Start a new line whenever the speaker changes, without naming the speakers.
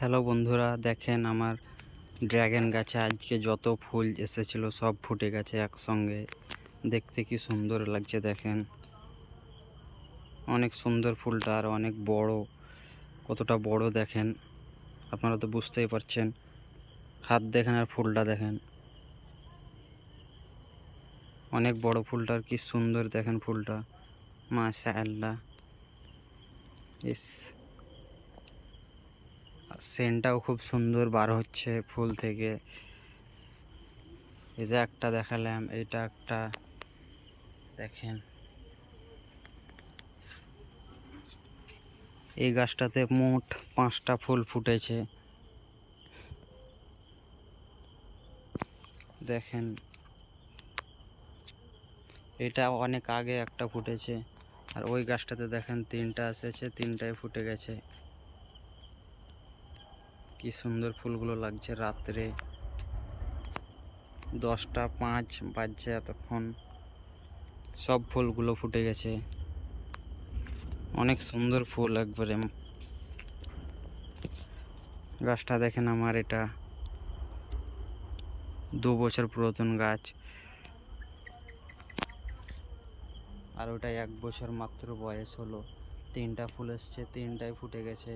Hello বন্ধুরা, দেখেন আমার ড্রাগন গাছে আজকে যত ফুল এসেছিল সব ফুটে গেছে একসঙ্গে। দেখতে কি সুন্দর লাগছে দেখেন। অনেক সুন্দর ফুলটা, আর অনেক বড়। কতটা বড় দেখেন, আপনারা তো বুঝতেই পারছেন। হাত দেখেন আর ফুলটা দেখেন, অনেক বড় ফুলটা। আর কি সুন্দর দেখেন ফুলটা, মাশাআল্লাহ। ইস, সেন্টটাও খুব সুন্দর বার হচ্ছে ফুল থেকে। এই যে একটা দেখালাম, এটা একটা দেখেন। এই গাছটাতে মোট 5টা ফুল ফুটেছে দেখেন। এটা অনেক আগে একটা ফুটেছে, আর ওই গাছটাতে দেখেন 3টা এসেছে, 3টাই ফুটে গেছে। কি সুন্দর ফুলগুলো লাগছে। রাত্রে 10টা 5 বাজছে, এতক্ষণ সব ফুলগুলো ফুটে গেছে। অনেক সুন্দর ফুল একবারে। গাছটা দেখেন আমার, এটা 2 বছর পুরাতন গাছ, আর ওটা 1 বছর মাত্র বয়স হলো। 3টা ফুল এসছে, 3টাই ফুটে গেছে।